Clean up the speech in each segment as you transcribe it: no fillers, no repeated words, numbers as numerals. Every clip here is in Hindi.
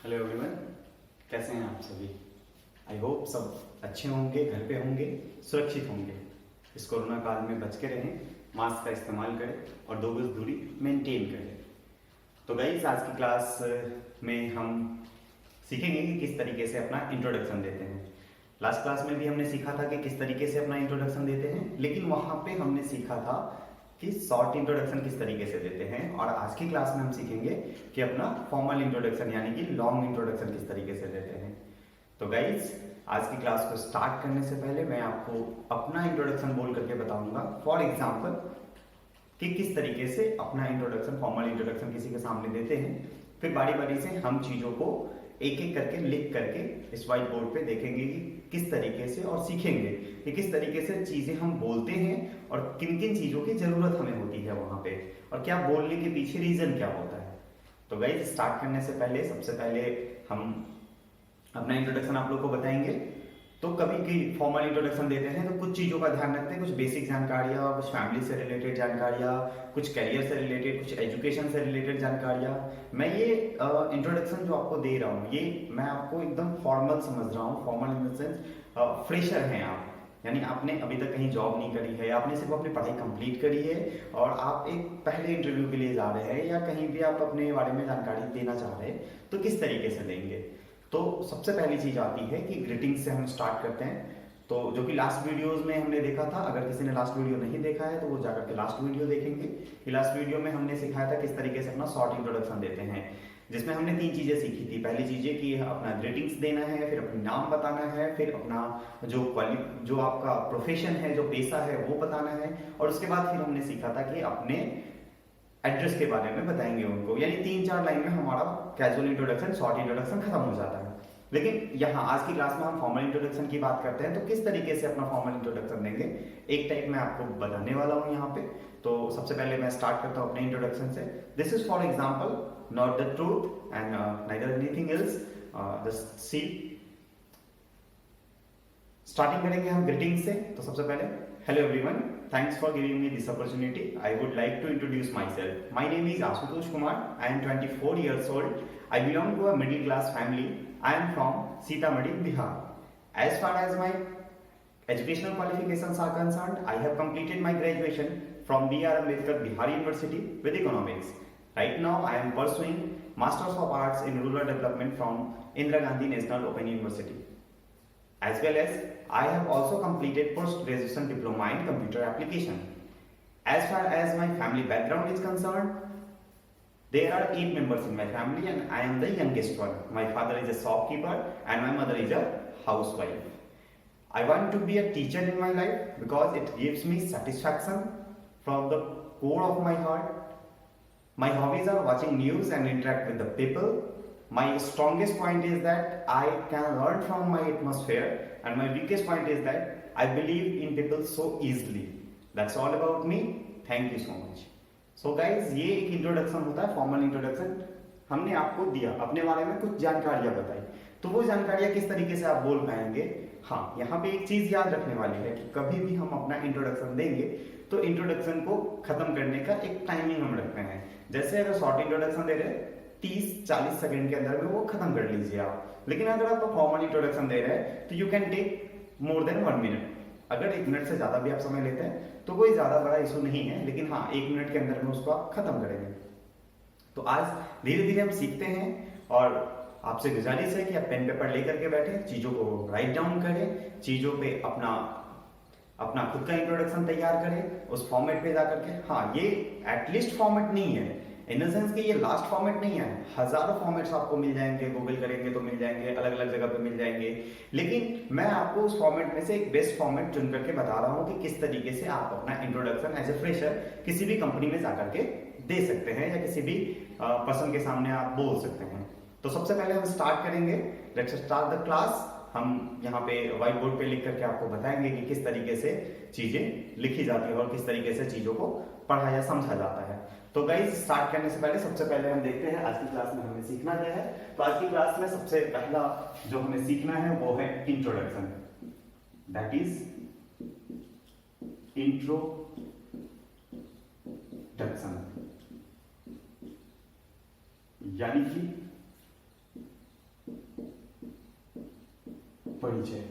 हेलो एवरीवन, कैसे हैं आप सभी। आई होप सब अच्छे होंगे, घर पे होंगे, सुरक्षित होंगे। इस कोरोना काल में बच के रहें, मास्क का इस्तेमाल करें और 2 गज दूरी मेंटेन करें। तो गाइस, आज की क्लास में हम सीखेंगे कि किस तरीके से अपना इंट्रोडक्शन देते हैं। लास्ट क्लास में भी हमने सीखा था कि किस तरीके से अपना इंट्रोडक्शन देते हैं, लेकिन वहाँ पे हमने सीखा था कि शॉर्ट इंट्रोडक्शन किस तरीके से देते हैं। और आज की क्लास में हम सीखेंगे कि अपना फॉर्मल इंट्रोडक्शन यानी कि लॉन्ग इंट्रोडक्शन किस तरीके से देते हैं। तो गाइज, आज की क्लास को स्टार्ट करने से पहले मैं आपको अपना इंट्रोडक्शन बोल करके बताऊंगा। फॉर एग्जाम्पल कि किस तरीके से अपना इंट्रोडक्शन, फॉर्मल इंट्रोडक्शन किसी के सामने देते हैं। फिर बारी बारी से हम चीजों को एक एक करके लिख करके इस व्हाइट बोर्ड पे देखेंगे कि किस तरीके से, और सीखेंगे कि किस तरीके से चीजें हम बोलते हैं और किन किन चीजों की जरूरत हमें होती है वहां पे, और क्या बोलने के पीछे रीजन क्या होता है। तो गाइस, स्टार्ट करने से पहले सबसे पहले हम अपना इंट्रोडक्शन आप लोग को बताएंगे। तो कभी की फॉर्मल इंट्रोडक्शन देते हैं तो कुछ चीज़ों का ध्यान रखते हैं, कुछ बेसिक जानकारियाँ, कुछ फैमिली से रिलेटेड जानकारियाँ, कुछ करियर से रिलेटेड, कुछ एजुकेशन से रिलेटेड जानकारियाँ। मैं ये इंट्रोडक्शन जो आपको दे रहा हूँ, ये मैं आपको एकदम फॉर्मल समझ रहा हूँ। Formal in the sense fresher हैं आप, यानी आपने अभी तक कहीं जॉब नहीं करी है, आपने सिर्फ अपनी पढ़ाई कंप्लीट करी है और आप एक पहले इंटरव्यू के लिए जा रहे हैं या कहीं भी आप अपने बारे में जानकारी देना चाह रहे हैं, तो किस तरीके से देंगे। तो सबसे पहली चीज आती है कि ग्रीटिंग्स से हम स्टार्ट करते हैं। तो जो कि लास्ट वीडियोस में हमने देखा था, अगर किसी ने लास्ट वीडियो नहीं देखा है तो वो जाकर के लास्ट वीडियो देखेंगे कि लास्ट वीडियो में हमने सिखाया था किस तरीके से अपना शॉर्ट इंट्रोडक्शन देते हैं, जिसमें हमने 3 चीजें सीखी थी। पहली चीज कि अपना ग्रीटिंग्स देना है, फिर अपना नाम बताना है, फिर अपना जो आपका प्रोफेशन है, जो पेशा है वो बताना है, और उसके बाद फिर हमने सीखा था कि अपने एड्रेस के बारे में बताएंगे उनको। यानी 3-4 लाइन में हमारा कैजुअल इंट्रोडक्शन, शॉर्ट इंट्रोडक्शन खत्म हो जाता है। लेकिन यहाँ आज की क्लास में हम फॉर्मल इंट्रोडक्शन की बात करते हैं, तो किस तरीके से अपना फॉर्मल इंट्रोडक्शन देंगे, एक टाइप मैं आपको बताने वाला हूँ यहाँ पे। तो सबसे पहले मैं स्टार्ट करता हूँ अपने इंट्रोडक्शन से। This is for example not the truth and neither anything else, just see. Starting करेंगे हम ग्रीटिंग से। तो सबसे पहले, hello everyone, thanks for giving me this opportunity. I would like to introduce myself. My name is Ashutosh Kumar. I am 24 years old. I belong to a middle class family. I am from Sitamarhi, Bihar. As far as my educational qualifications are concerned, I have completed my graduation from B.R. Ambedkar Bihar University with economics. Right now, I am pursuing Masters of Arts in Rural Development from Indira Gandhi National Open University. As well as I have also completed post-graduation diploma in computer application. As far as my family background is concerned, there are 8 members in my family and I am the youngest one. My father is a shopkeeper and my mother is a housewife. I want to be a teacher in my life because it gives me satisfaction from the core of my heart. My hobbies are watching news and interact with the people. My strongest point is that I can learn from my atmosphere, and my weakest point is that I believe in people so easily. That's all about me. Thank you so much. So guys, ये एक इंट्रोडक्शन होता है, फॉर्मल इंट्रोडक्शन। हमने आपको दिया, अपने बारे में कुछ जानकारियां बताई, तो वो जानकारियां किस तरीके से आप बोल पाएंगे। हाँ, यहाँ पे एक चीज याद रखने वाली है कि कभी भी हम अपना इंट्रोडक्शन देंगे तो इंट्रोडक्शन को खत्म करने का एक टाइमिंग हम रखते हैं। जैसे अगर शॉर्ट इंट्रोडक्शन दे रहे हैं 30-40 सेकंड के अंदर में वो खत्म कर लीजिए आप। लेकिन अगर आप फॉर्मल इंट्रोडक्शन दे रहे हैं तो you can take more than 1 minute. अगर 1 मिनट से ज्यादा भी आप समय लेते हैं तो कोई ज्यादा बड़ा इशू नहीं है, लेकिन हाँ, 1 मिनट के अंदर में उसको आप खत्म करेंगे। तो आज धीरे धीरे हम सीखते हैं, और आपसे गुजारिश है कि आप पेन पेपर लेकर के बैठे, चीजों को राइट डाउन करें, चीजों पे अपना खुद का इंट्रोडक्शन तैयार करें उस फॉर्मेट पे जाकर के। हाँ, ये एटलीस्ट फॉर्मेट नहीं है, इन द सेंस कि ये लास्ट फॉर्मेट नहीं है। हजारों फॉर्मेट्स आपको मिल जाएंगे, गूगल करेंगे तो मिल जाएंगे, अलग अलग जगह पे मिल जाएंगे। लेकिन मैं आपको उस फॉर्मेट में से एक बेस्ट फॉर्मेट चुन करके बता रहा हूँ कि किस तरीके से आप अपना इंट्रोडक्शन एज ए फ्रेशर किसी भी कंपनी में जाकर के दे सकते हैं, या किसी भी पर्सन के सामने आप बोल सकते हैं। तो सबसे पहले हम स्टार्ट करेंगे, लेट्स स्टार्ट द क्लास। हम यहाँ पे व्हाइट बोर्ड पे लिख करके आपको बताएंगे कि किस तरीके से चीजें लिखी जाती है और किस तरीके से चीजों को पढ़ा या समझा जाता है। तो गाइस, स्टार्ट करने से पहले सबसे पहले हम देखते हैं आज की क्लास में हमें सीखना क्या है। तो आज की क्लास में सबसे पहला जो हमें सीखना है वो है इंट्रोडक्शन। दैट इज इंट्रोडक्शन, यानी कि परिचय,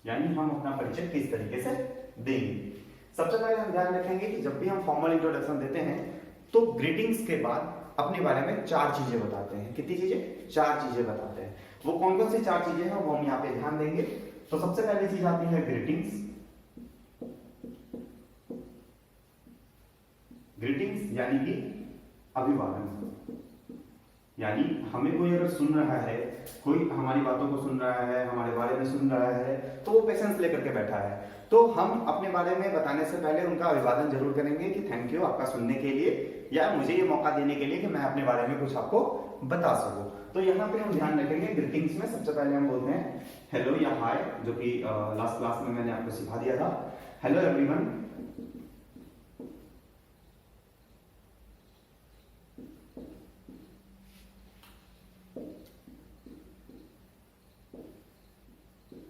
यानी हम अपना परिचय किस तरीके से देंगे। सबसे पहले हम ध्यान रखेंगे कि जब भी हम फॉर्मल इंट्रोडक्शन देते हैं तो ग्रीटिंग्स के बाद अपने बारे में 4 चीजें बताते हैं। कितनी चीजें? 4 चीजें बताते हैं। वो कौन कौन सी 4 चीजें हैं वो हम यहाँ पे ध्यान देंगे। तो सबसे पहली चीज आती है ग्रीटिंग्स। ग्रीटिंग्स यानी कि अभिवादन, यानी हमें कोई अगर सुन रहा है, कोई हमारी बातों को सुन रहा है, हमारे बारे में सुन रहा है, तो वो पेशेंस लेकर के बैठा है, तो हम अपने बारे में बताने से पहले उनका अभिवादन जरूर करेंगे कि थैंक यू आपका सुनने के लिए, या मुझे ये मौका देने के लिए कि मैं अपने बारे में कुछ आपको बता सकूं। तो यहाँ पे हम ध्यान रखेंगे ग्रीटिंग्स में सबसे पहले हम बोलते हैं हेलो या हाय, जो कि लास्ट क्लास में मैंने आपको सिखा दिया था। Hello everyone,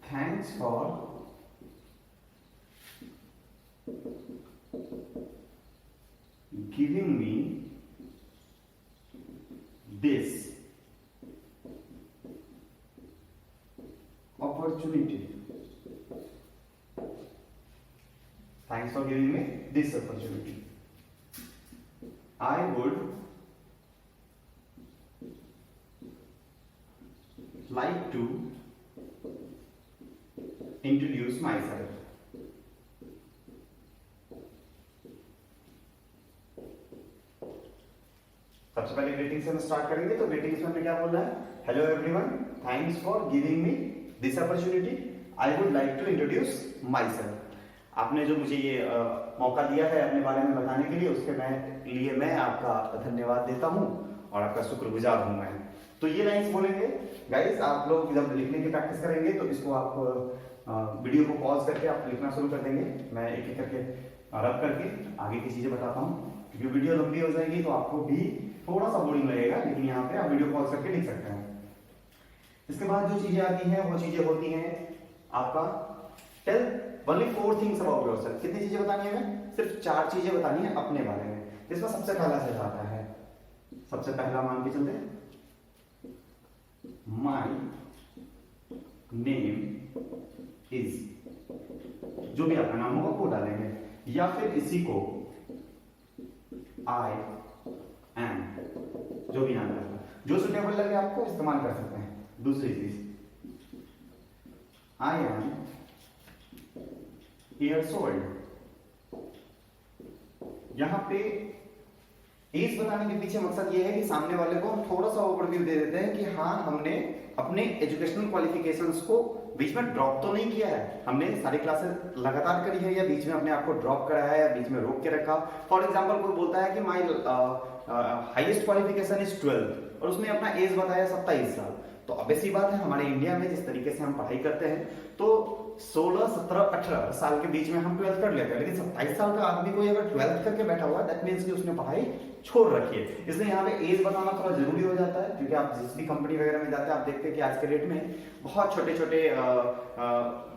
thanks for giving me this opportunity. Thanks for giving me this opportunity. I would like to introduce myself. सबसे पहले ग्रीटिंग से हम स्टार्ट करेंगे। तो ग्रीटिंग्स में हमने क्या बोलना है? Hello everyone, thanks for giving me this opportunity, I would like to introduce myself. आपने जो मुझे ये मौका दिया है अपने बारे में बताने के लिए, उसके लिए मैं आपका धन्यवाद देता हूँ और आपका शुक्रगुजार हूँ मैं। तो ये लाइंस बोलेंगे गाइस। आप लोग जब लिखने की प्रैक्टिस करेंगे तो इसको आप वीडियो को पॉज करके आप लिखना शुरू कर देंगे। मैं एक एक करके रब करके आगे की चीजें बताता हूँ, क्योंकि वीडियो लंबी हो जाएगी तो आपको भी थोड़ा सा बोरिंग लगेगा, लेकिन यहाँ पे आप वीडियो पॉज करके लिख सकते हैं। इसके बाद जो चीजें आती हैं वो चीजें होती हैं आपका tell only 4 things about yourself. कितनी चीजें बतानी है? हमें सिर्फ 4 चीजें बतानी है अपने बारे में। जिसमें सबसे पहला चीज आता है, सबसे पहला मान के चलते हैं माई नेम इज, जो भी आपका नाम होगा वो डालेंगे, या फिर इसी को आई एम, जो भी नाम रहेगा, जो सुटेबल लगे आपको इस्तेमाल कर सकते हैं। दूसरी चीज आई एम ईयर्स ओल्ड। यहां पे एज बताने के पीछे मकसद ये है कि सामने वाले को हम थोड़ा सा ओवरव्यू दे देते हैं कि हाँ, हमने अपने एजुकेशनल क्वालिफिकेशंस को बीच में ड्रॉप तो नहीं किया है, हमने सारी क्लासेस लगातार करी है, या बीच में अपने आप को ड्रॉप करा है, या बीच में रोक के रखा। फॉर एग्जांपल कोई बोलता है कि माय हाईएस्ट क्वालिफिकेशन इज 12 और उसने अपना एज बताया 27 साल। तो ऑब्वियसली बात है, हमारे इंडिया में जिस तरीके से हम पढ़ाई करते हैं तो 16, 17, 18 साल के बीच में हम 12th कर लेते हैं, लेकिन 27 साल का आदमी कोई अगर 12th करके बैठा हुआ है, दैट मींस कि उसने पढ़ाई छोड़ रखी है। इसलिए यहाँ पे एज बताना थोड़ा जरूरी हो जाता है, क्योंकि आप जिस भी कंपनी वगैरह में जाते हैं आप देखते हैं कि आज के डेट में बहुत छोटे छोटे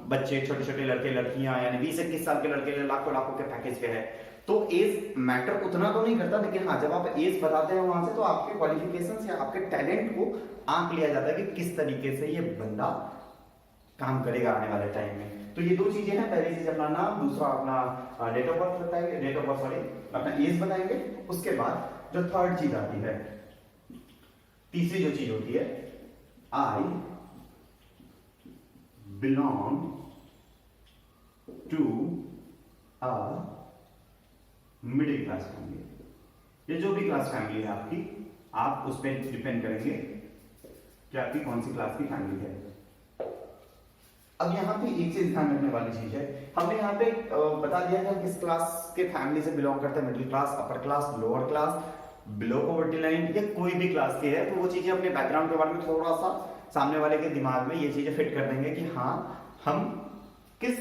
बच्चे, छोटे छोटे लड़के लड़कियां, यानी 20-21 साल के लड़के लाखों लाखों के पैकेज पे है। तो एज मैटर उतना तो नहीं करता, लेकिन हाँ, जब आप एज बताते हैं वहां से तो आपके क्वालिफिकेशंस या आपके टैलेंट को आंक लिया जाता है कि किस तरीके से ये बंदा काम करेगा आने वाले टाइम में। तो ये 2 चीजें हैं, पहली चीज अपना नाम, दूसरा अपना डेट ऑफ बर्थ बताएंगे, डेट ऑफ बर्थ सॉरी अपना एज बताएंगे। उसके बाद जो थर्ड चीज आती है, तीसरी जो चीज होती है, I belong to a middle class family. ये जो भी क्लास फैमिली है आपकी, आप उस पर डिपेंड करेंगे कि आपकी कौन सी क्लास की फैमिली है। अब यहाँ पे एक चीज ध्यान रखने वाली चीज है, हमने यहाँ पे बता दिया कि हम किस क्लास के फैमिली से बिलोंग करते हैं, middle class, upper class, lower class, below poverty line, या कोई भी क्लास की है। तो वो चीजें अपने बैकग्राउंड के बारे में थोड़ा सा सामने वाले के दिमाग में ये चीजें फिट कर देंगे कि हाँ, हम किस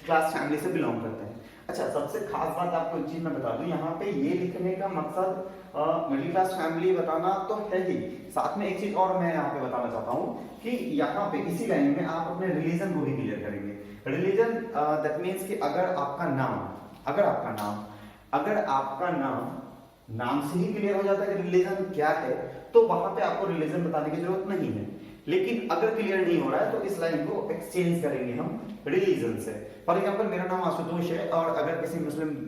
क्लास फैमिली से बिलोंग करते हैं। अच्छा, सबसे खास बात आपको एक चीज मैं बता दूं, यहाँ पे ये लिखने का मकसद मिडिल क्लास फैमिली बताना तो है ही, साथ में एक चीज और मैं यहाँ पे बताना चाहता हूँ कि यहाँ पे इसी लाइन में आप अपने रिलीजन को भी क्लियर करेंगे। रिलीजन दैट मीन्स कि अगर आपका नाम से ही क्लियर हो जाता है कि रिलीजन क्या है, तो वहां पे आपको रिलीजन बताने की जरूरत नहीं है। लेकिन अगर क्लियर नहीं हो रहा है तो इस लाइन को एक्सचेंज करेंगे हम रिलीजन से। फॉर एग्जाम्पल मेरा नाम आशुतोष है और अगर किसी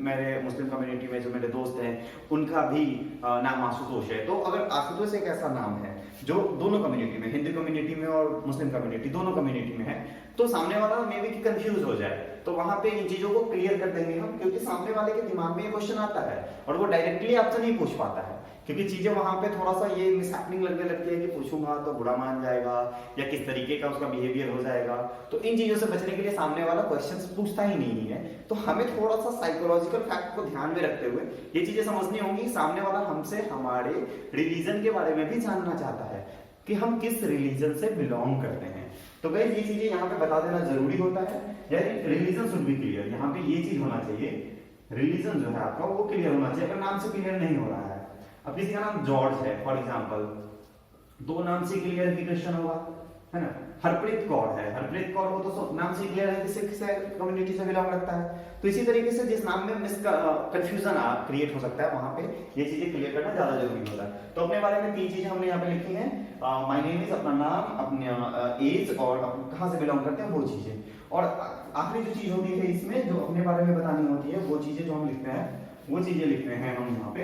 मेरे मुस्लिम कम्युनिटी में जो मेरे दोस्त हैं उनका भी नाम आशुतोष है, तो अगर आशुतोष एक ऐसा नाम है जो दोनों कम्युनिटी में, हिंदू कम्युनिटी में और मुस्लिम कम्युनिटी दोनों कम्युनिटी में है, तो सामने वाला मे बी कंफ्यूज हो जाए, तो वहां पे इन चीजों को क्लियर कर देंगे हम, क्योंकि सामने वाले के दिमाग में ये क्वेश्चन आता है और वो डायरेक्टली आपसे नहीं पूछ पाता है, क्योंकि चीजें वहां पे थोड़ा सा ये मिसहैपनिंग लगने लगती है कि पूछूंगा तो बुरा मान जाएगा या किस तरीके का उसका बिहेवियर हो जाएगा। तो इन चीजों से बचने के लिए सामने वाला क्वेश्चंस पूछता ही नहीं है। तो हमें थोड़ा सा साइकोलॉजिकल फैक्ट को ध्यान में रखते हुए ये चीजें समझनी होंगी। सामने वाला हमसे हमारे रिलीजन के बारे में भी जानना चाहता है कि हम किस रिलीजन से बिलोंग करते हैं। तो गाइस ये चीजें यहाँ पे बता देना जरूरी होता है, यानी रिलीजन शुड बी क्लियर। यहाँ पे ये चीज होना चाहिए, रिलीजन जो है आपका वो क्लियर होना चाहिए। अगर नाम से क्लियर नहीं हो रहा है, अब किसी का नाम जॉर्ज है फॉर एग्जांपल, दो नाम से क्लियर कि क्रिश्चियन होगा, है ना। हरप्रीत कौर है, हरप्रीत कौर वो तो नाम से क्लियर है कि सिख कम्युनिटी से बिलोंग करता है। तो इसी तरीके से जिस नाम में कंफ्यूजन क्रिएट हो सकता है, वहां पे ये चीजें क्लियर करना ज्यादा जरूरी होता है। तो अपने बारे में 3 चीजें हमने यहाँ पे लिखी हैं, माय नेम इज, अपना नाम, अपने एज और कहाँ से बिलोंग करते हैं वो चीजें। और आखिरी जो चीज होती है इसमें जो अपने बारे में बतानी होती है, वो चीजें जो हम लिखते हैं वो चीजें लिखते हैं हम यहाँ पे।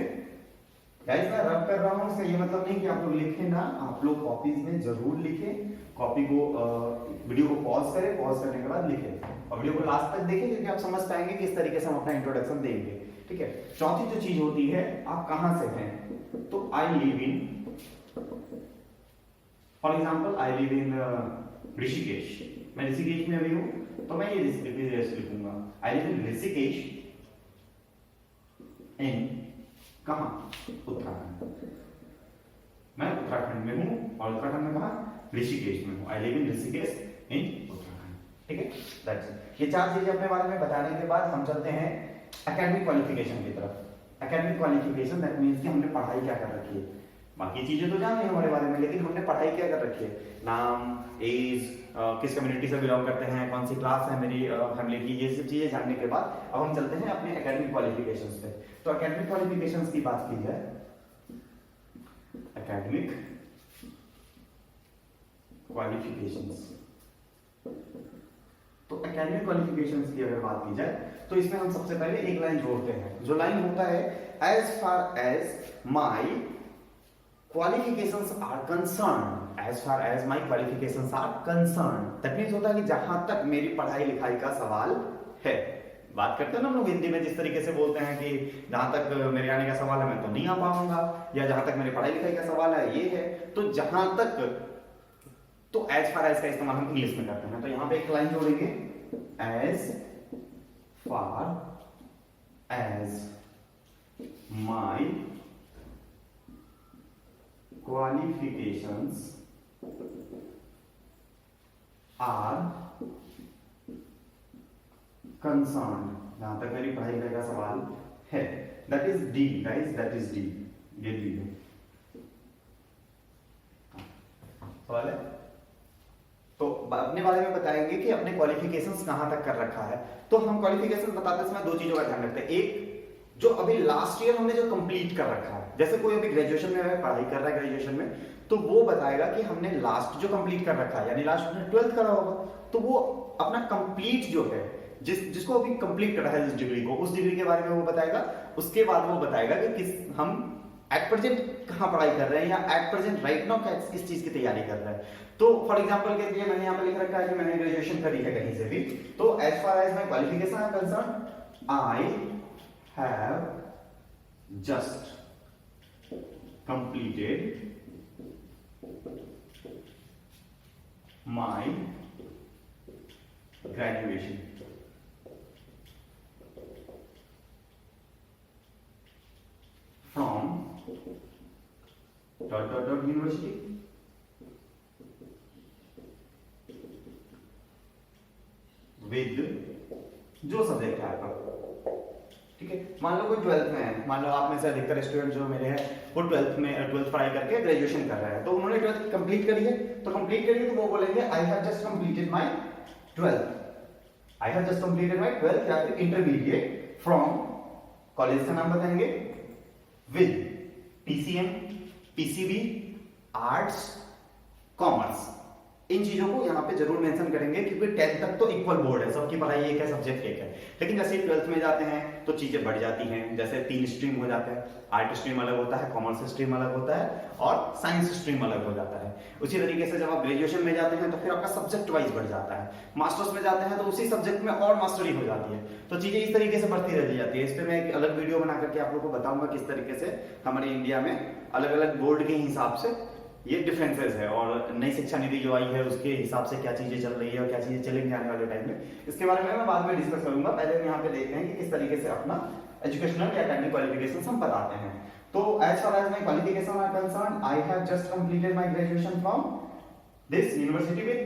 गाइस मैं रब कर रहा हूँ, इसका ये मतलब नहीं कि आप लोग लिखें ना, आप लोग कॉपीज में जरूर लिखें। कॉपी को वीडियो को पॉज करें, पॉज करने के बाद लिखें और वीडियो को लास्ट तक देखें, क्योंकि आप समझ पाएंगे कि इस तरीके से हम अपना इंट्रोडक्शन देंगे। ठीक है। चौथी जो चीज होती है, आप कहां से हैं, तो I live in, for example I live in Rishikesh, मैं ऋषिकेश में अभी हूं, तो मैं ये ऋषिकेश लिखूंगा, आई लिव इन ऋषिकेश इन कहां, उत्तराखंड। मैं उत्तराखंड में हूं और उत्तराखंड में कहां, ऋषिकेश में हूं। आई लिव इन ऋषिकेश इन उत्तराखंड। ठीक है, दैट्स इट। ये 4 चीजें अपने बारे में बताने के बाद हम चलते हैं एकेडमिक क्वालिफिकेशन की तरफ। एकेडमिक क्वालिफिकेशन दैट मींस कि हमने पढ़ाई क्या कर रखी है। बाकी चीजें तो जान रहे हैं हमारे बारे में, लेकिन हमने पढ़ाई क्या कर रखी है, नाम, एज, किस कम्युनिटी से बिलोंग करते हैं, कौन सी क्लास है मेरी फैमिली की, ये सब चीजें जानने के बाद अब हम चलते हैं अपने एकेडमिक क्वालिफिकेशंस पे। तो एकेडमिक क्वालिफिकेशंस की बात की जाए, एकेडमिक क्वालिफिकेशंस, तो एकेडमिक क्वालिफिकेशंस की अगर बात की जाए तो इसमें हम सबसे पहले एक लाइन जोड़ते हैं, जो लाइन होता है as far as my qualifications are concerned, as far as my qualifications are concerned, that means होता है कि जहां तक मेरी पढ़ाई लिखाई का सवाल है। बात करते हैं ना हम लोग हिंदी में जिस तरीके से बोलते हैं कि जहां तक मेरे आने का सवाल है मैं तो नहीं आ पाऊंगा, या जहां तक मेरी पढ़ाई लिखाई का सवाल है ये है, तो जहां तक, तो एज फार एज का इस्तेमाल हम इंग्लिश में करते हैं। तो यहां पे एक लाइन जोड़ेंगे, as far as my qualifications are concerned, जहां तक मेरी पढ़ाई का सवाल है, that is D guys, that is D, ये डी है। सवाल है तो अपने बारे में बताएंगे कि अपने क्वालिफिकेशंस कहां तक कर रखा है। तो हम क्वालिफिकेशंस बताते समय 2 चीजों का ध्यान रखते हैं, एक जो अभी लास्ट ईयर हमने जो कंप्लीट कर रखा है, जैसे कोई अभी ग्रेजुएशन में पढ़ाई कर रहा है ग्रेजुएशन में, तो वो बताएगा कि हमने लास्ट जो कंप्लीट कर रखा है, यानी लास्ट हमने 12th करा होगा, तो वो अपना कंप्लीट जो है, जिसको अभी कंप्लीट करा है जिस डिग्री को, उस डिग्री के बारे में वो बताएगा। उसके बाद वो बताएगा कि किस हम एट प्रेजेंट कहां पढ़ाई कर रहे हैं, या एट प्रेजेंट राइट नाउ किस चीज की तैयारी कर रहे हैं। तो फॉर एग्जांपल के लिए मैंने यहां पे लिख रखा है कि मैंने ग्रेजुएशन करी है कहीं से भी, तो as far as my qualification are concerned, I have just completed my graduation from ... university with जो सब्जेक्ट है आपका। ठीक है, मान लो कोई 12th में है, मान लो आप में से अधिकतर स्टूडेंट जो मेरे हैं वो 12th पढ़ाई करके ग्रेजुएशन कर रहे हैं, तो उन्होंने 12th कंप्लीट करी है, तो कंप्लीट करी है तो वो बोलेंगे I have just completed my 12th, I have just completed my 12th या फिर इंटरमीडिएट फ्रॉम, कॉलेज का नाम बताएंगे, with PCM, PCB, arts, commerce, इन चीजों को यहाँ पे जरूर मेंशन करेंगे, क्योंकि 10th तक तो इक्वल बोर्ड है, सबकी पढ़ाई एक है, सब्जेक्ट एक है। लेकिन जैसे 12th में जाते हैं तो चीजें बढ़ जाती हैं, जैसे 3 स्ट्रीम हो जाते हैं, आर्ट स्ट्रीम अलग होता है, कॉमर्स स्ट्रीम अलग होता है और साइंस स्ट्रीम अलग हो जाता है। उसी तरीके से जब आप ग्रेजुएशन में जाते हैं तो फिर आपका सब्जेक्ट वाइज बढ़ जाता है, मास्टर्स में जाते हैं तो उसी सब्जेक्ट में और मास्टरी हो जाती है। तो चीजें इस तरीके से बढ़ती रह जाती है। इस पर मैं एक अलग वीडियो बना करके आप लोगों को बताऊंगा किस तरीके से हमारे इंडिया में अलग अलग बोर्ड के हिसाब से ये डिफरेंसेस है, और नई शिक्षा नीति जो आई है उसके हिसाब से क्या चीजें चल रही है और क्या चीजें चलेंगी आने वाले टाइम में, इसके बारे में मैं बाद में डिस्कस करूंगा। पहले हम यहाँ पे देखते हैं कि किस तरीके से अपना एजुकेशनल या एकेडमिक क्वालिफिकेशन हम बताते हैं। तो as far as my qualification are concerned, I have just completed my graduation from this university with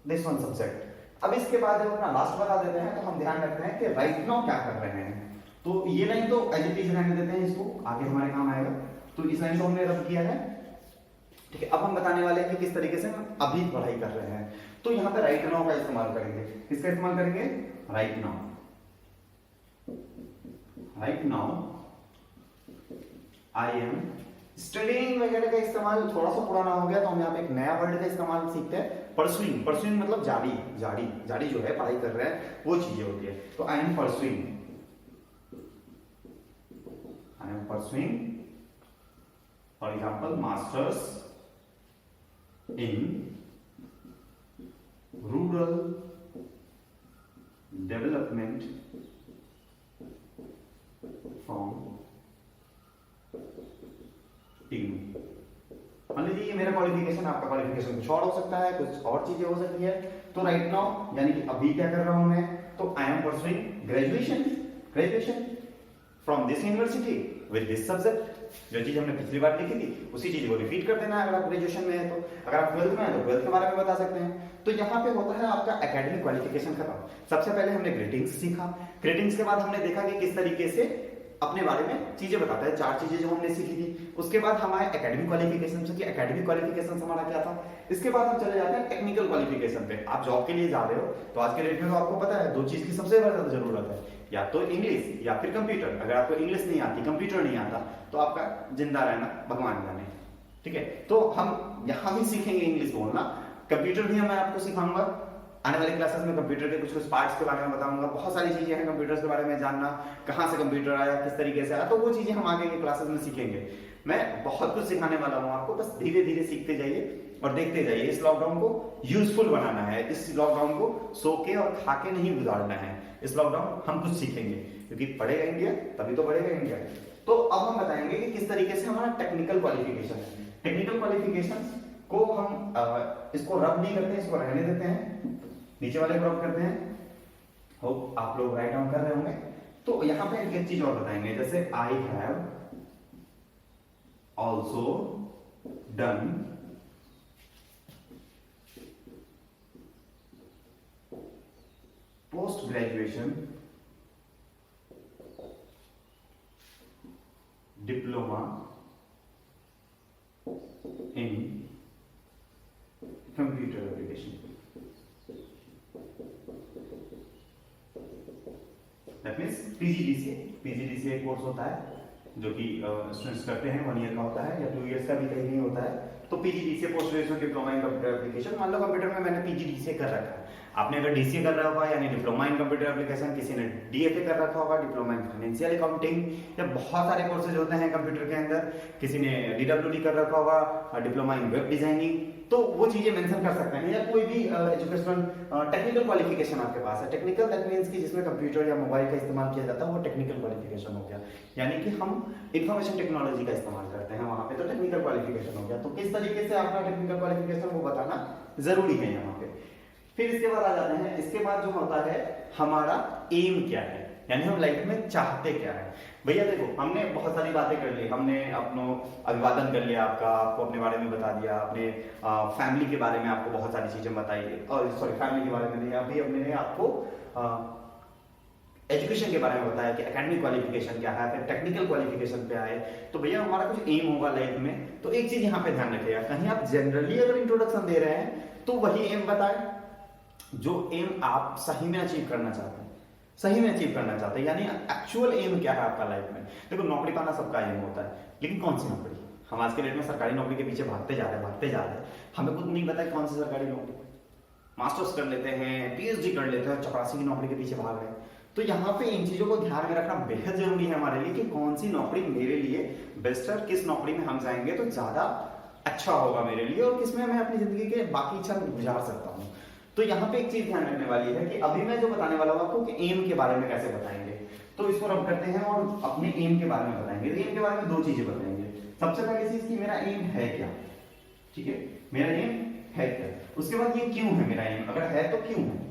this one subject. अब इसके बाद जब अपना लास्ट बता देते हैं तो हम ध्यान रखते हैं कि राइट नाउ क्या कर रहे हैं। तो ये लाइन तो एज इट इज रहने देते हैं, इसको आगे हमारे काम आएगा। तो इस लाइन को हमने रब किया है, ठीक है। अब हम बताने वाले हैं कि किस तरीके से हम अभी पढ़ाई कर रहे हैं। तो यहाँ पे राइट नाउ का इस्तेमाल करेंगे। किसका इस्तेमाल करेंगे? Right now. Right now I am studying वगैरह का इस्तेमाल थोड़ा सा पुराना हो गया, तो हम यहाँ पे एक नया वर्ड का इस्तेमाल सीखते हैं, परसुइंग। परसुइंग मतलब जारी, जारी, जारी जो है पढ़ाई कर रहे हैं वो चीजें होती है। तो I am pursuing, I am pursuing for example masters in rural development from team. मान लीजिए मेरा क्वालिफिकेशन, आपका क्वालिफिकेशन कुछ और हो सकता है, कुछ और चीजें हो सकती है। तो राइट नाउ यानी कि अभी क्या कर रहा हूं मैं, तो I am pursuing graduation from this university with this subject. जो चीज हमने पिछली बार लिखी थी उसी चीज को रिपीट कर देना है। अगर आप ग्रेजुएशन में है तो, अगर आप 12th में है तो 12th के बारे में बता सकते हैं। तो यहाँ पे होता है आपका एकेडमिक क्वालिफिकेशन खत्म। सबसे पहले हमने ग्रीटिंग्स सीखा, ग्रीटिंग्स के बाद हमने देखा कि किस तरीके से अपने बारे में चीजें बताता है, 4 चीजें जो हमने सीखी थी। उसके बाद हम आए एकेडमिक क्वालिफिकेशन से, कि एकेडमिक क्वालिफिकेशन हमारा क्या था। इसके बाद हम चले जाते हैं टेक्निकल क्वालिफिकेशन पे। आप जॉब के लिए जा रहे हो तो आज के डेट में तो आपको पता है 2 चीज की सबसे ज्यादा जरूरत है, या तो इंग्लिश या फिर कंप्यूटर। अगर आपको इंग्लिश नहीं आती, कंप्यूटर नहीं आता, तो आपका जिंदा रहना भगवान जाने, ठीक है। तो हम यहाँ भी सीखेंगे इंग्लिश बोलना, कंप्यूटर भी मैं आपको सिखाऊंगा। आने वाली क्लासेस में कंप्यूटर के कुछ पार्ट्स के बारे में बताऊंगा। बहुत सारी चीजें हैं कंप्यूटर्स के बारे में जानना, कहाँ से कंप्यूटर आया, किस तरीके से आया, तो वो चीजें हम आगे की क्लासेस में सीखेंगे। मैं बहुत कुछ सिखाने वाला हूँ आपको, बस धीरे धीरे सीखते जाइए और देखते जाइए। इस लॉकडाउन को यूजफुल बनाना है, इस लॉकडाउन को सो के और खा के नहीं गुजारना है। इस लॉकडाउन हम कुछ सीखेंगे, क्योंकि पढ़ेगा इंडिया तभी तो बढ़ेगा इंडिया। तो अब हम बताएंगे कि किस तरीके से हमारा टेक्निकल क्वालिफिकेशन है। टेक्निकल क्वालिफिकेशन को हम इसको रब नहीं करते, इसको रहने देते हैं, नीचे वाले को रब करते हैं। होप आप लोग राइट डाउन कर रहे होंगे। तो यहाँ पे एक चीज और बताएंगे, जैसे I have also done post graduation diploma in computer application. That means PGDCA एक कोर्स होता है जो कि स्टूडेंट्स करते हैं, 1 ईयर का होता है या 2 ईयर्स का भी कहीं नहीं होता है। तो PGDCA post graduation diploma in computer application. मान लो कंप्यूटर में मैंने पीजीडीसीए कर रखा है, आपने अगर डीसीए कर रहा होगा यानी डिप्लोमा इन कंप्यूटर एप्लीकेशन, किसी ने डीएफए कर रखा होगा, डिप्लोमा इन फाइनेंशियल अकाउंटिंग, या बहुत सारे कोर्सेज होते हैं कंप्यूटर के अंदर, किसी ने डीडब्ल्यूडी कर रखा होगा, डिप्लोमा इन वेब डिजाइनिंग, तो वो चीजें मेंशन कर सकते हैं। या कोई भी एजुकेशनल टेक्निकल क्वालिफिकेशन आपके पास है, टेक्निकल दैट मींस कि जिसमें कंप्यूटर या मोबाइल का इस्तेमाल किया जाता है, वो टेक्निकल क्वालिफिकेशन हो गया। यानी कि हम इंफॉर्मेशन टेक्नोलॉजी का इस्तेमाल करते हैं वहां पे, तो टेक्निकल क्वालिफिकेशन हो गया। तो किस तरीके से आपका टेक्निकल क्वालिफिकेशन वो बताना जरूरी है यहाँ पे। फिर इसके बाद आ जाते हैं, इसके बाद जो होता है हमारा एम क्या है, यानी हम लाइफ में चाहते क्या है। भैया देखो, हमने बहुत सारी बातें कर ली, हमने अपनो अभिवादन कर लिया आपका, आपको अपने बारे में बता दिया, अपने फैमिली के बारे में आपको बहुत सारी चीजें बताई, और सॉरी फैमिली के बारे में नहीं, अभी हमने आपको एजुकेशन के बारे में बताया कि एकेडमिक क्वालिफिकेशन क्या है, फिर टेक्निकल क्वालिफिकेशन पे आए। तो भैया हमारा कुछ एम होगा लाइफ में, तो एक चीज यहाँ पे ध्यान रखिएगा, कहीं आप जनरली अगर इंट्रोडक्शन दे रहे हैं तो वही एम बताए जो एम आप सही में अचीव करना चाहते हैं, सही में अचीव करना चाहते हैं। यानी एक्चुअल एम क्या है आपका लाइफ में। देखो नौकरी पाना सबका एम होता है, लेकिन कौन सी नौकरी। हम आज के डेट में सरकारी नौकरी के पीछे भागते जा रहे हैं। हमें खुद नहीं पता कौन सी सरकारी नौकरी, मास्टर्स कर लेते हैं, पीएचडी कर लेते हैं, चपरासी की नौकरी के पीछे भाग रहे हैं। तो यहाँ पे इन चीजों को ध्यान में रखना बेहद जरूरी है हमारे लिए कि कौन सी नौकरी मेरे लिए बेस्ट है, किस नौकरी में हम जाएंगे तो ज्यादा अच्छा होगा मेरे लिए और किसमें मैं अपनी जिंदगी के बाकी इच्छा गुजार सकता हूँ। तो यहाँ पे एक चीज ध्यान रखने वाली है कि अभी मैं जो बताने वाला हूँ आपको कि एम के बारे में कैसे बताएंगे, तो इसको रब करते हैं और अपने एम के बारे में बताएंगे। तो एम के बारे में दो चीजें बताएंगे। सबसे पहली चीज कि मेरा एम है क्या, ठीक है, मेरा एम है क्या। उसके बाद ये क्यों है मेरा एम, अगर है तो क्यों है।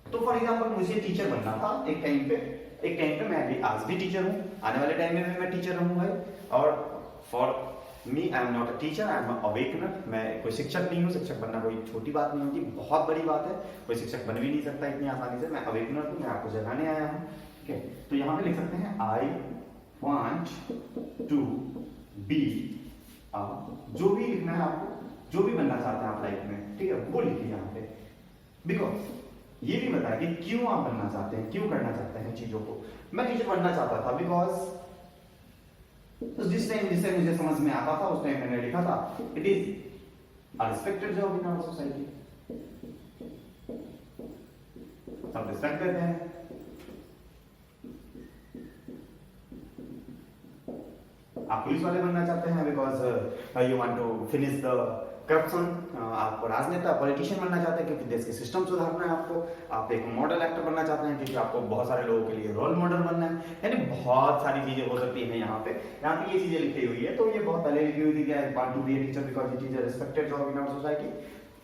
तो फॉर एग्जाम्पल मुझे टीचर बनना था एक टाइम पे मैं भी आज भी टीचर हूँ, आने वाले टाइम में भी मैं टीचर रहूंगा। और for me I am not a teacher, I am awakener. मैं कोई शिक्षक नहीं हूँ, शिक्षक बनना कोई छोटी बात नहीं होती, बहुत बड़ी बात है, कोई शिक्षक बन भी नहीं सकता इतनी आसानी से। मैं अवेकनर हूँ, मैं आपको जगाने आया हूँ, ठीक है। तो यहाँ पे लिख सकते हैं आई वांट टू बी, जो भी लिखना है आपको, जो भी बनना चाहते हैं आप लाइफ में, ठीक है, वो लिखिए यहाँ पे। बिकॉज ये भी बताया कि क्यों आप बनना चाहते हैं, क्यों करना चाहते हैं चीजों को। मैं टीचर बनना चाहता था बिकॉज तो जिस टाइम जिसे मुझे समझ में आता था उस टाइम मैंने लिखा था it is a respected job in our society. सब रिस्पेक्ट देते हैं। आप पुलिस वाले बनना चाहते हैं because you want to finish the corruption. आप राजनेता पॉलिटिशियन बनना चाहते हैं क्योंकि देश के सिस्टम सुधारना है आपको। आप एक मॉडल एक्टर बनना चाहते हैं क्योंकि आपको बहुत सारे लोगों के लिए रोल मॉडल बनना है। यानी बहुत सारी चीजें हो सकती हैं यहाँ पे ये चीजें लिखी हुई है। तो ये बहुत पहले लिखी हुई थी कि I want to be a teacher because it is a respected job in our society.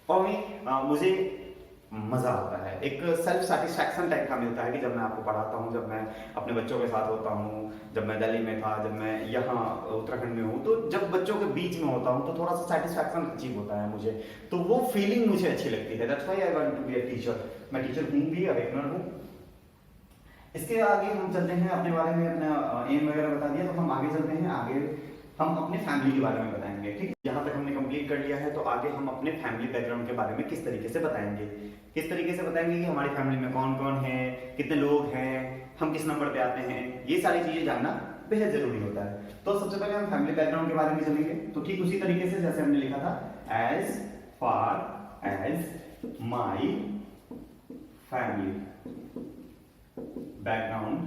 और मुझे मजा आता है, एक सेल्फ सेटिस्फैक्शन टाइप का मिलता है कि जब मैं आपको पढ़ाता हूँ, जब मैं अपने बच्चों के साथ होता हूँ, जब मैं दिल्ली में था, जब मैं यहाँ उत्तराखंड में हूँ, तो जब बच्चों के बीच में होता हूँ तो थोड़ा सा सेटिस्फैक्शन अचीव होता है मुझे, तो वो फीलिंग मुझे अच्छी लगती है। That's why I want to be a teacher. मैं टीचर हूँ भी, अवेकनर हूँ। इसके आगे हम चलते हैं अपने बारे में, अपना एम वगैरह बता दिया, तो हम आगे चलते हैं। आगे हम अपने फैमिली के बारे में बताएंगे, ठीक है। यहाँ तक हमने कंप्लीट कर लिया है, तो आगे हम अपने फैमिली बैकग्राउंड के बारे में किस तरीके से बताएंगे, किस तरीके से बताएंगे कि हमारी फैमिली में कौन कौन है, कितने लोग हैं, हम किस नंबर पे आते हैं, ये सारी चीजें जानना बेहद जरूरी होता है। तो सबसे पहले हम फैमिली बैकग्राउंड के बारे में चलेंगे। तो ठीक उसी तरीके से जैसे हमने लिखा था, as far as my family background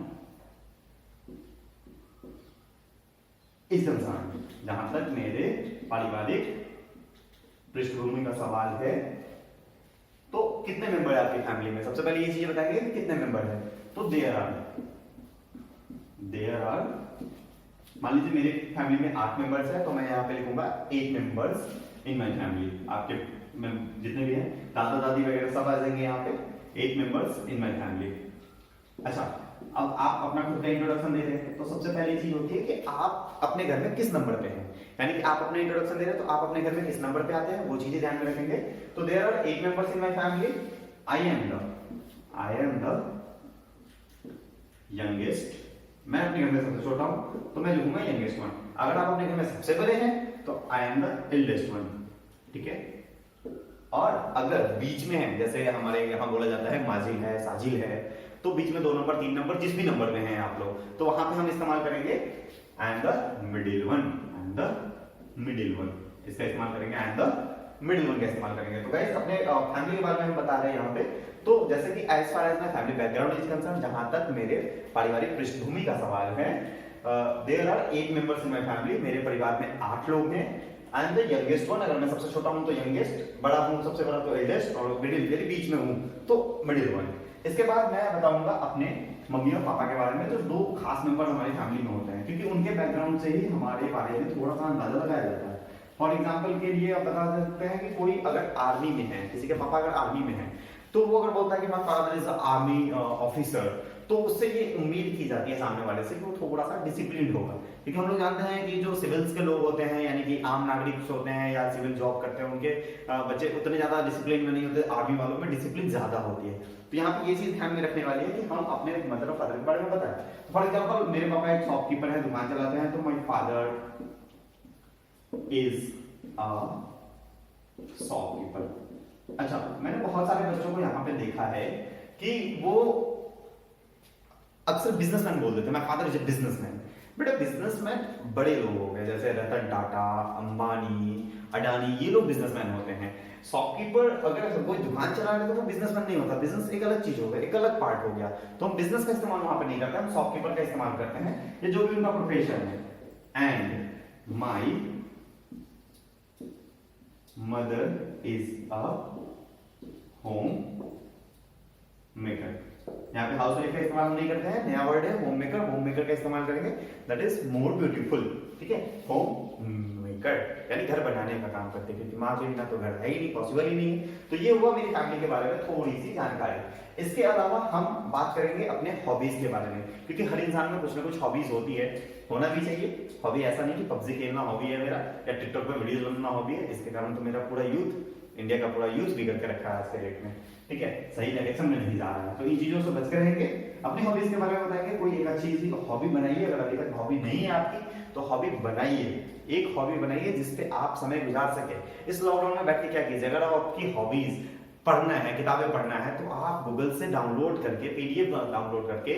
is concern, जहां तक मेरे पारिवारिक पृष्ठभूमि का सवाल है। तो कितने मेंबर है आपकी फैमिली में, सबसे पहले ये चीज बताएंगे कि कितने मेंबर है। तो देयर आर मान लीजिए मेरी फैमिली में 8 मेंबर्स है, तो मैं यहाँ पे लिखूंगा 8 मेंबर्स इन माय फैमिली। आपके जितने भी हैं दादा दादी वगैरह सब आ जाएंगे यहाँ पे, 8 मेंबर्स इन माय फैमिली। अच्छा, अब आप अपना खुद का इंट्रोडक्शन दे रहे हैं, तो सबसे पहली चीज होती है कि आप अपने घर में किस नंबर पे हैं। यानी कि आप अपना इंट्रोडक्शन दे रहे हैं तो आप अपने घर में किस नंबर पे आते हैं, वो चीजें ध्यान में रखेंगे। तो there are 8 members in my family. I am the youngest. मैं अपने घर में सबसे छोटा हूं, तो मैं लिखूंगा यंगेस्ट वन। अगर आप अपने घर में सबसे बड़े हैं तो आई एम द एल्डेस्ट वन, ठीक है। और अगर बीच में है, जैसे हमारे यहाँ बोला जाता है माजिल है, साजिल है, तो बीच में 2 नंबर 3 नंबर जिस भी नंबर में हैं आप लोग, तो वहां पे हम इस्तेमाल करेंगे आई एम द मिडिल वन। इसका इस्तेमाल करेंगे, आई एम द मिडिल वन का इस्तेमाल करेंगे। तो गाइस अपने फैमिली के बारे में हम बता रहे हैं यहाँ पे। तो जैसे कि as far as my family background is concern, जहां तक मेरे पारिवारिक पृष्ठभूमि का सवाल है, there are 8 members in my family. मेरे परिवार में 8 लोग हैं। I am the youngest one. अगर मैं सबसे छोटा हूं तो यंगेस्ट, बड़ा हूं सबसे बड़ा तो एल्डेस्ट, और मिडिल मेरे बीच में हूं तो मिडिल वन। इसके बाद मैं बताऊंगा अपने मम्मी और पापा के बारे में। तो 2 खास मेंबर हमारी फैमिली में होते हैं, क्योंकि उनके बैकग्राउंड से ही हमारे बारे में थोड़ा सा अंदाजा लगाया जाता है। फॉर एग्जाम्पल के लिए आप बता सकते हैं कि कोई अगर आर्मी में है, किसी के पापा अगर आर्मी में है, तो वो अगर बोलता है कि my father is army officer, तो उससे ये उम्मीद की जाती है सामने वाले से कि वो थोड़ा सा डिसिप्लिन्ड होगा। क्योंकि हम लोग जानते हैं कि जो सिविल्स के लोग होते हैं, यानी कि आम नागरिक होते हैं या सिविल जॉब करते हैं, उनके बच्चे उतने ज्यादा डिसिप्लिन में नहीं होते। आर्मी वालों में डिसिप्लिन ज्यादा होती है। तो यहाँ पे ये चीज ध्यान में रखने वाली है कि हम अपने मदर और फादर के बारे में बताएं। फॉर एग्जाम्पल मेरे पापा एक शॉपकीपर है, दुकान चलाते हैं, तो my father is a shopkeeper. अच्छा, मैंने बहुत सारे बच्चों को यहाँ पे देखा है कि वो अक्सर बिजनेसमैन बोल देते हैं, my father is a businessman. बेटा बिजनेसमैन बड़े लोग हो गए, जैसे रतन टाटा, अंबानी, अडानी, ये लोग बिजनेसमैन होते हैं। शॉपकीपर अगर कोई दुकान चला रहे तो वो बिजनेसमैन नहीं होता, बिजनेस एक अलग चीज हो गया, एक अलग पार्ट हो गया। तो हम बिजनेस का इस्तेमाल वहां पे नहीं करते, हम शॉपकीपर का इस्तेमाल करते हैं, ये जो भी उनका प्रोफेशन है। And my mother is a home maker. यहाँ पे हाउस वाइफ का इस्तेमाल हम नहीं करते हैं, नया वर्ड है होम मेकर, होम मेकर का इस्तेमाल करेंगे, दैट इज मोर ब्यूटीफुल। ठीक है, होम मेकर यानी घर बनाने का काम करते हैं, क्योंकि माँ के बिना तो घर है ही नहीं, पॉसिबल ही नहीं है। तो ये हुआ मेरी फैमिली के बारे में थोड़ी सी जानकारी। इसके अलावा हम बात करेंगे अपने हॉबीज के बारे में, क्योंकि हर इंसान में कुछ ना कुछ हॉबीज होती है, होना भी चाहिए। हॉबी ऐसा नहीं कि पबजी खेलना हॉबी है मेरा, या टिकटॉक पे वीडियोस बनाना हॉबी है, इसके कारण तो मेरा पूरा यूथ, इंडिया का पूरा यूथ बिगड़ के रखा है आज के डेट में। ठीक है, सही डायरेक्शन में नहीं जा रहा है, तो इन चीजों से बच के रहेंगे। अपनी हॉबीज के बारे में बताएंगे, कोई एक अच्छी चीज हॉबी बनाइए, अगर अभी तक हॉबी नहीं है आपकी तो हॉबी बनाइए, एक हॉबी बनाइए जिसपे आप समय गुजार सके। इस लॉकडाउन में बैठ के क्या कीजिए, अगर आपकी हॉबीज पढ़ना है, किताबें पढ़ना है, तो आप गूगल से डाउनलोड करके, पीडीएफ डाउनलोड करके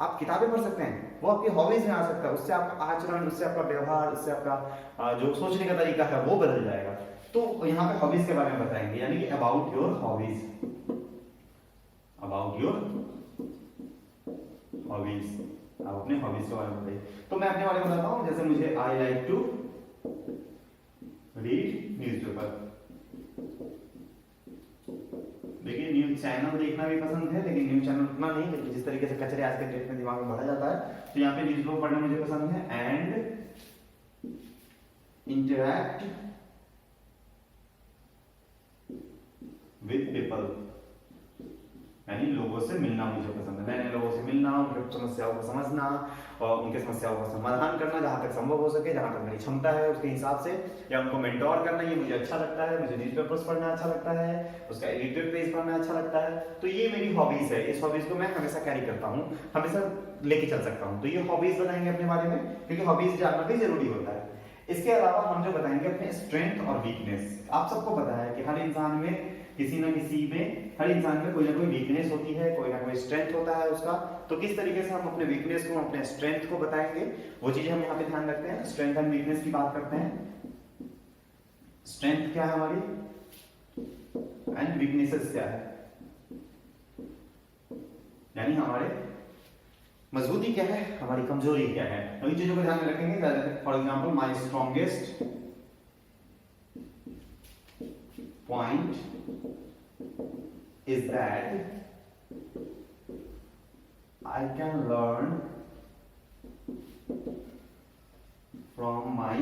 आप किताबें पढ़ सकते हैं, वो आपकी हॉबीज में आ सकता है। उससे आपका आचरण, उससे आपका व्यवहार, उससे आपका जो सोचने का तरीका है वो बदल जाएगा। तो यहाँ पे हॉबीज के बारे में बताएंगे, यानी कि about your hobbies, about your hobbies, आप अपने हॉबीज के बारे में बताइए। तो मैं अपने बारे में बताता हूँ, जैसे मुझे I like to read newspaper. देखिए न्यूज चैनल देखना भी पसंद है, लेकिन न्यूज चैनल उतना नहीं, क्योंकि जिस तरीके से कचरे आज के डेट में दिमाग में भरा जाता है, तो यहाँ पे न्यूज़पेपर पढ़ना मुझे पसंद है। एंड इंटरैक्ट विद पीपल, यानी लोगों से मिलना मुझे पसंद है, नए नए लोगों से मिलना, उनकी समस्याओं को समझना और उनके समस्याओं का समाधान करना जहां तक संभव हो सके, जहां तक मेरी क्षमता है उसके हिसाब से, या उनको मेंटोर करना, ये मुझे अच्छा लगता है। मुझे न्यूज़पेपर्स पढ़ना अच्छा लगता है, उसका एडिटेड पेज पढ़ना अच्छा लगता है। तो ये मेरी हॉबीज है, इस हॉबीज को मैं हमेशा कैरी करता हूँ, हमेशा लेके चल सकता हूँ। तो ये हॉबीज बताएंगे अपने बारे में, क्योंकि हॉबीज जानना भी जरूरी होता है। इसके अलावा हम जो बताएंगे अपने स्ट्रेंथ और वीकनेस। आप सबको पता है कि हर इंसान में, किसी ना किसी में, हर इंसान में कोई ना कोई वीकनेस होती है, कोई ना कोई स्ट्रेंथ होता है उसका। तो किस तरीके से हम अपने वीकनेस को, अपने स्ट्रेंथ को बताएंगे, वो चीजें हम यहाँ पे ध्यान रखते हैं। स्ट्रेंथ एंड वीकनेस की बात करते हैं। स्ट्रेंथ क्या है हमारी एंड वीकनेसेस क्या है, यानी हमारे मजबूती क्या है, हमारी कमजोरी क्या है, तो इन चीजों को ध्यान में रखेंगे। For example, my strongest point is that I can learn from my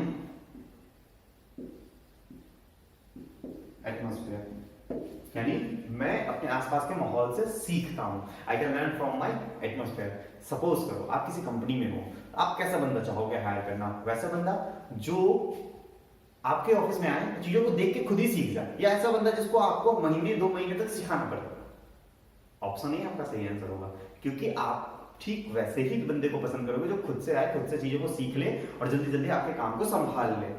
atmosphere, यानी मैं अपने आसपास के माहौल से सीखता हूं। I can learn from my atmosphere। Suppose करो आप किसी कंपनी में हो, आप कैसा बंदा चाहोगे हायर करना, वैसा बंदा जो आपके ऑफिस में आए, चीजों को देख के खुद ही सीख जाए, या ऐसा बंदा जिसको आपको महीने 2 महीने तक सिखाना पड़ेगा। ऑप्शन ही आपका सही आंसर होगा, क्योंकि आप ठीक वैसे ही बंदे को पसंद करोगे जो खुद से आए, खुद से चीजों को सीख ले और जल्दी जल्दी आपके काम को संभाल ले।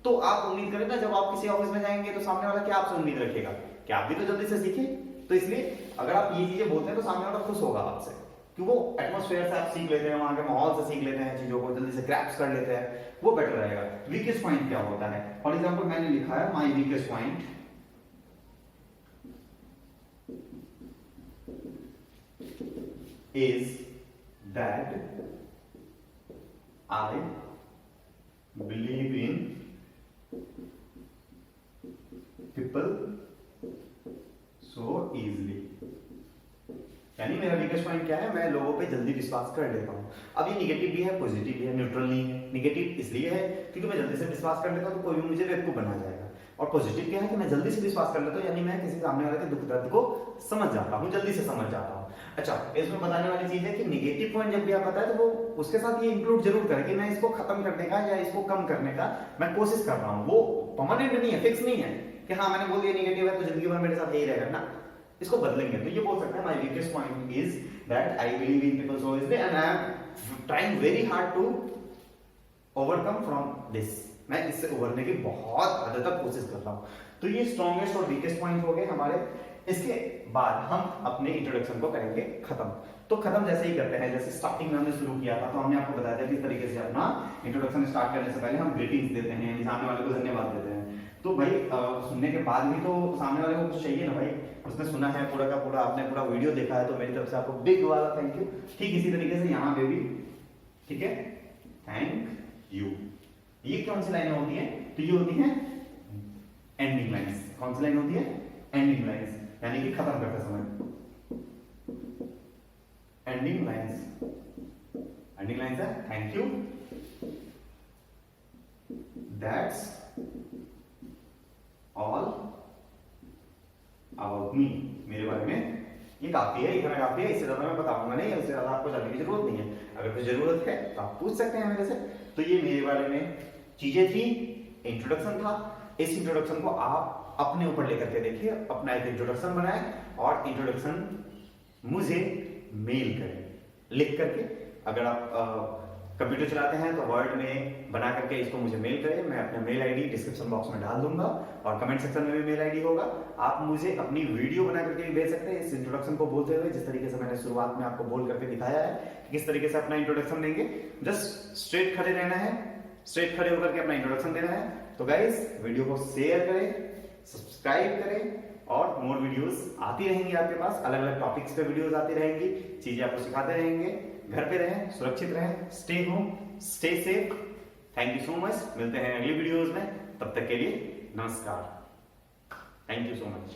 तो आप उम्मीद करें ना, जब आप किसी ऑफिस में जाएंगे तो सामने वाला क्या आपसे उम्मीद रखेगा कि आप भी तो जल्दी से सीखे। तो इसलिए अगर आप ये चीजें बोलते हैं तो सामने वाला खुश होगा आपसे, कि वो एटमॉस्फेयर से आप सीख लेते हैं, वहां के माहौल से सीख लेते हैं, चीजों को जल्दी से ग्रैप्स कर लेते हैं, वो बेटर रहेगा। वीकेस्ट पॉइंट क्या होता है, फॉर एग्जांपल मैंने लिखा है my weakest point is that I believe in people so easily, यानी मेरा वीकेस्ट पॉइंट क्या है, मैं लोगों पे जल्दी विश्वास कर लेता हूँ। अब ये निगेटिव भी है, पॉजिटिव भी है, न्यूट्रल नहीं है। निगेटिव इसलिए है क्योंकि मैं जल्दी से विश्वास कर लेता हूँ तो कोई भी मुझे बेवकूफ बना जाएगा, और पॉजिटिव क्या है कि मैं जल्दी से विश्वास कर लेता हूँ, यानी मैं किसी सामने वाले के दुख दर्द को समझ जाता हूँ, जल्दी से समझ जाता हूँ। अच्छा, इसमें बताने वाली चीज है कि निगेटिव पॉइंट जब भी आप बताए तो वो उसके साथ ये इंक्लूड जरूर करें कि मैं इसको खत्म करने का या इसको कम करने का मैं कोशिश कर रहा हूँ। वो परमानेंट नहीं है, फिक्स नहीं है कि हाँ मैंने बोल दिया निगेटिव है तो जिंदगी भर मेरे साथ यही रहेगा ना, इसको बदलेंगे। तो ये बोल सकते हैं my weakest point is that I believe in people so easily and I am trying very hard to overcome from this. मैं इससे उभरने की बहुत हद तक कोशिश कर रहा हूं। तो ये स्ट्रॉन्गेस्ट और वीकेस्ट पॉइंट हो गए हमारे। इसके बाद हम अपने इंट्रोडक्शन को करेंगे खत्म। तो खत्म जैसे ही करते हैं, जैसे स्टार्टिंग में हमने शुरू किया था, तो हमने आपको बताया था किस तरीके से अपना इंट्रोडक्शन स्टार्ट करने से पहले हम ग्रीटिंग्स देते हैं, सामने वाले को धन्यवाद देते हैं। तो भाई सुनने के बाद भी तो सामने वाले को कुछ चाहिए ना भाई, उसने सुना है पूरा का पूरा, आपने पूरा वीडियो देखा है, तो मेरी तरफ से आपको बिग वाला थैंक यू। ठीक इसी तरीके से यहाँ पे भी, ठीक है, थैंक यू। ये कौन सी लाइनें होती हैं? तो ये होती हैं एंडिंग लाइंस। कौन सी लाइन होती है? एंडिंग लाइंस, यानी कि खत्म करते समय। एंडिंग लाइंस, एंडिंग लाइंस है thank you, that's all about me. मेरे बारे में ये काफी है, इतना काफी है, इससे ज्यादा मैं बताऊंगा नहीं, इससे ज्यादा आपको जानने की जरूरत नहीं है। अगर कुछ जरूरत है तो आप पूछ सकते हैं मेरे से। तो ये मेरे बारे में चीजें थी, इंट्रोडक्शन था। इस इंट्रोडक्शन को आप अपने ऊपर लेकर के देखिए, अपना एक इंट्रोडक्शन बनाएं और इंट्रोडक्शन मुझे मेल करें लिख करके। अगर आप कंप्यूटर चलाते हैं तो वर्ड में बना करके इसको मुझे मेल करें। मैं अपना मेल आईडी डिस्क्रिप्शन बॉक्स में डाल दूंगा और कमेंट सेक्शन में भी मेल आईडी होगा। आप मुझे अपनी वीडियो बना करके भी भेज सकते हैं इस इंट्रोडक्शन को बोलते हुए, जिस तरीके से मैंने शुरुआत में आपको बोल करके दिखाया है कि किस तरीके से अपना इंट्रोडक्शन देंगे। जस्ट स्ट्रेट खड़े रहना है, स्ट्रेट खड़े होकर के अपना इंट्रोडक्शन देना है। तो गाइस वीडियो को शेयर करें, सब्सक्राइब करें और मोर वीडियोस आती रहेंगी आपके पास। अलग अलग टॉपिक्स पे वीडियोस आती रहेंगी, चीजें आपको सिखाते रहेंगे। घर पे रहें, सुरक्षित रहें, stay home, stay safe. Thank you so much. मिलते हैं अगली वीडियोस में, तब तक के लिए नमस्कार। Thank you so much.